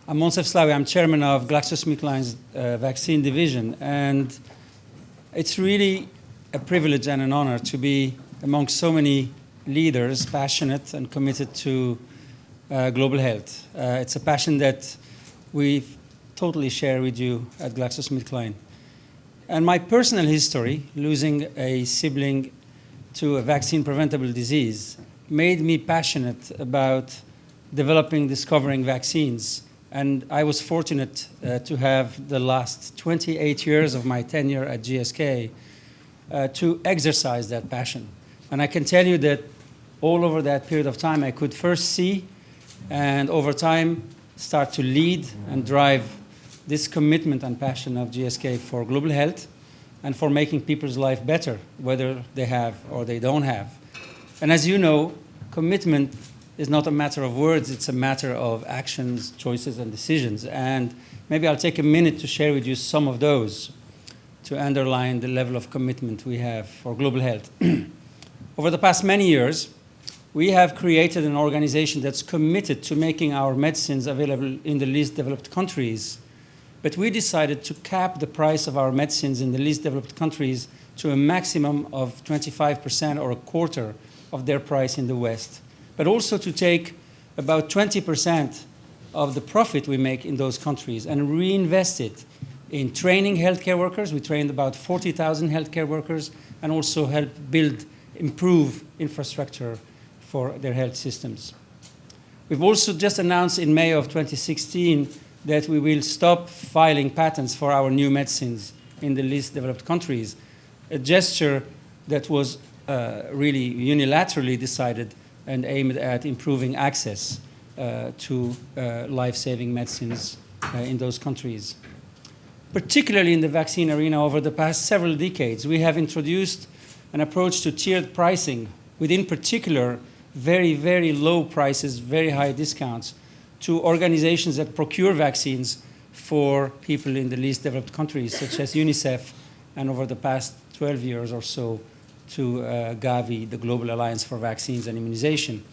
I'm Moncef Slaoui. I'm chairman of GlaxoSmithKline's vaccine division, and it's really a privilege and an honor to be among so many leaders passionate and committed to global health. It's a passion that we totally share with you at GlaxoSmithKline. And my personal history, losing a sibling to a vaccine-preventable disease, made me passionate about developing, discovering vaccines. And I was fortunate to have the last 28 years of my tenure at GSK to exercise that passion. And I can tell you that all over that period of time, I could first see and over time start to lead and drive this commitment and passion of GSK for global health and for making people's life better, whether they have or they don't have. And as you know, commitment is not a matter of words, it's a matter of actions, choices, and decisions. And maybe I'll take a minute to share with you some of those to underline the level of commitment we have for global health. Over the past many years, we have created an organization that's committed to making our medicines available in the least developed countries. But we decided to cap the price of our medicines in the least developed countries to a maximum of 25% or a quarter of their price in the West, but also to take about 20% of the profit we make in those countries and reinvest it in training healthcare workers. We trained about 40,000 healthcare workers and also help improve infrastructure for their health systems. We've also just announced in May of 2016 that we will stop filing patents for our new medicines in the least developed countries, a gesture that was really unilaterally decided and aimed at improving access to life-saving medicines in those countries. Particularly in the vaccine arena, over the past several decades, we have introduced an approach to tiered pricing, with in particular very, very low prices, very high discounts, to organizations that procure vaccines for people in the least developed countries, such as UNICEF, and over the past 12 years or so, to Gavi, the Global Alliance for Vaccines and Immunization.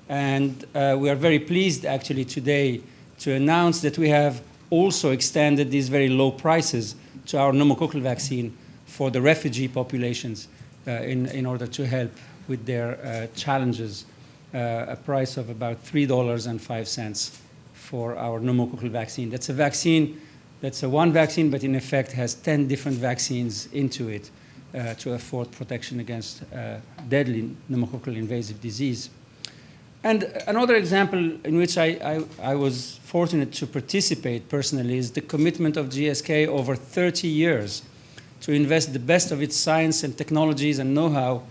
And we are very pleased, actually, today to announce that we have also extended these very low prices to our pneumococcal vaccine for the refugee populations in order to help with their challenges, a price of about $3.05 for our pneumococcal vaccine. That's a vaccine, that's a one vaccine, but in effect has 10 different vaccines into it to afford protection against deadly pneumococcal invasive disease. And another example in which I was fortunate to participate personally is the commitment of GSK over 30 years to invest the best of its science and technologies and know-how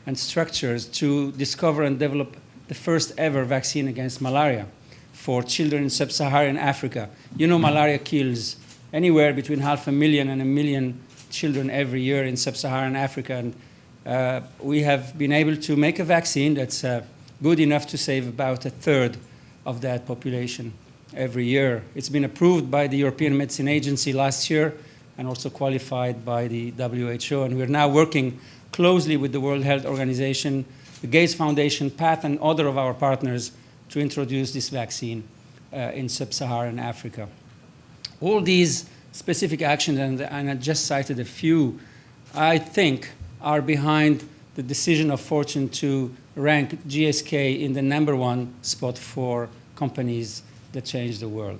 and structures to discover and develop the first ever vaccine against malaria for children in sub-Saharan Africa. You know, malaria kills anywhere between 500,000 and 1 million children every year in sub-Saharan Africa. And we have been able to make a vaccine that's good enough to save about a third of that population every year. It's been approved by the European Medicine Agency last year and also qualified by the WHO. And we're now working closely with the World Health Organization, the Gates Foundation, PATH, and other of our partners to introduce this vaccine in sub-Saharan Africa. All these specific actions, and I just cited a few, I think are behind the decision of Fortune to rank GSK in the #1 spot for companies that change the world.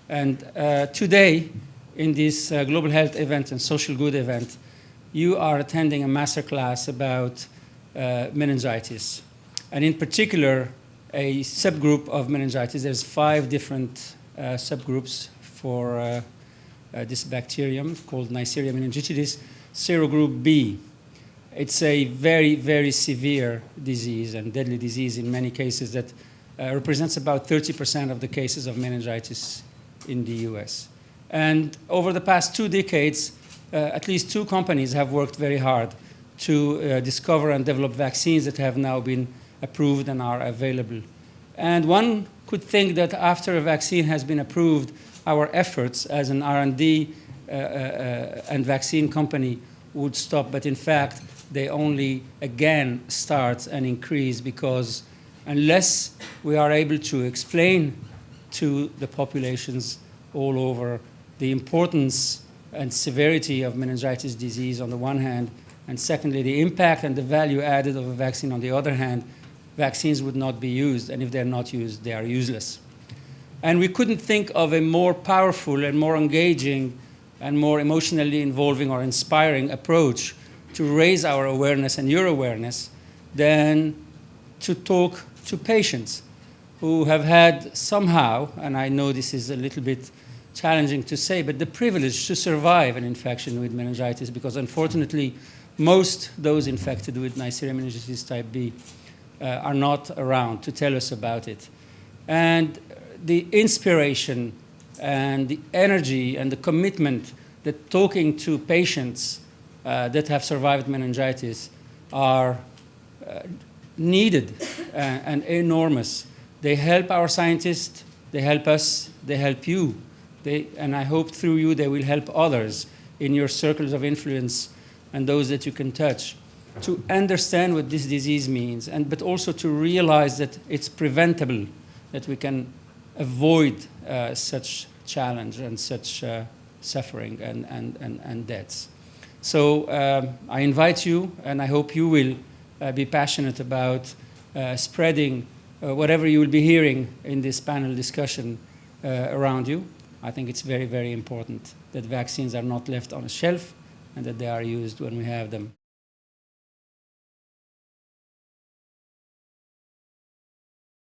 And today, in this global health event and SocialGood event, you are attending a masterclass about meningitis, and in particular, a subgroup of meningitis. There's 5 different subgroups for this bacterium called Neisseria meningitidis. Serogroup B. It's a very, very severe disease and deadly disease in many cases that represents about 30% of the cases of meningitis in the US. And over the past 2 decades, at least 2 companies have worked very hard to discover and develop vaccines that have now been approved and are available. And one could think that after a vaccine has been approved, our efforts as an R&D and vaccine company would stop. But in fact, they only again start and increase, because unless we are able to explain to the populations all over, the importance and severity of meningitis disease on the one hand, and secondly, the impact and the value added of a vaccine on the other hand. Vaccines would not be used, and if they're not used, they are useless. And we couldn't think of a more powerful and more engaging and more emotionally involving or inspiring approach to raise our awareness and your awareness than to talk to patients who have had somehow, and I know this is a little bit challenging to say, but the privilege to survive an infection with meningitis, because unfortunately, most those infected with Neisseria meningitis type B are not around to tell us about it. And the inspiration and the energy and the commitment that talking to patients that have survived meningitis are needed and enormous. They help our scientists, they help us, they help you. And I hope through you they will help others in your circles of influence and those that you can touch to understand what this disease means, but also to realize that it's preventable, that we can avoid such challenge and such suffering and deaths. So I invite you, and I hope you will be passionate about spreading whatever you will be hearing in this panel discussion around you. I think it's very, very important that vaccines are not left on a shelf and that they are used when we have them.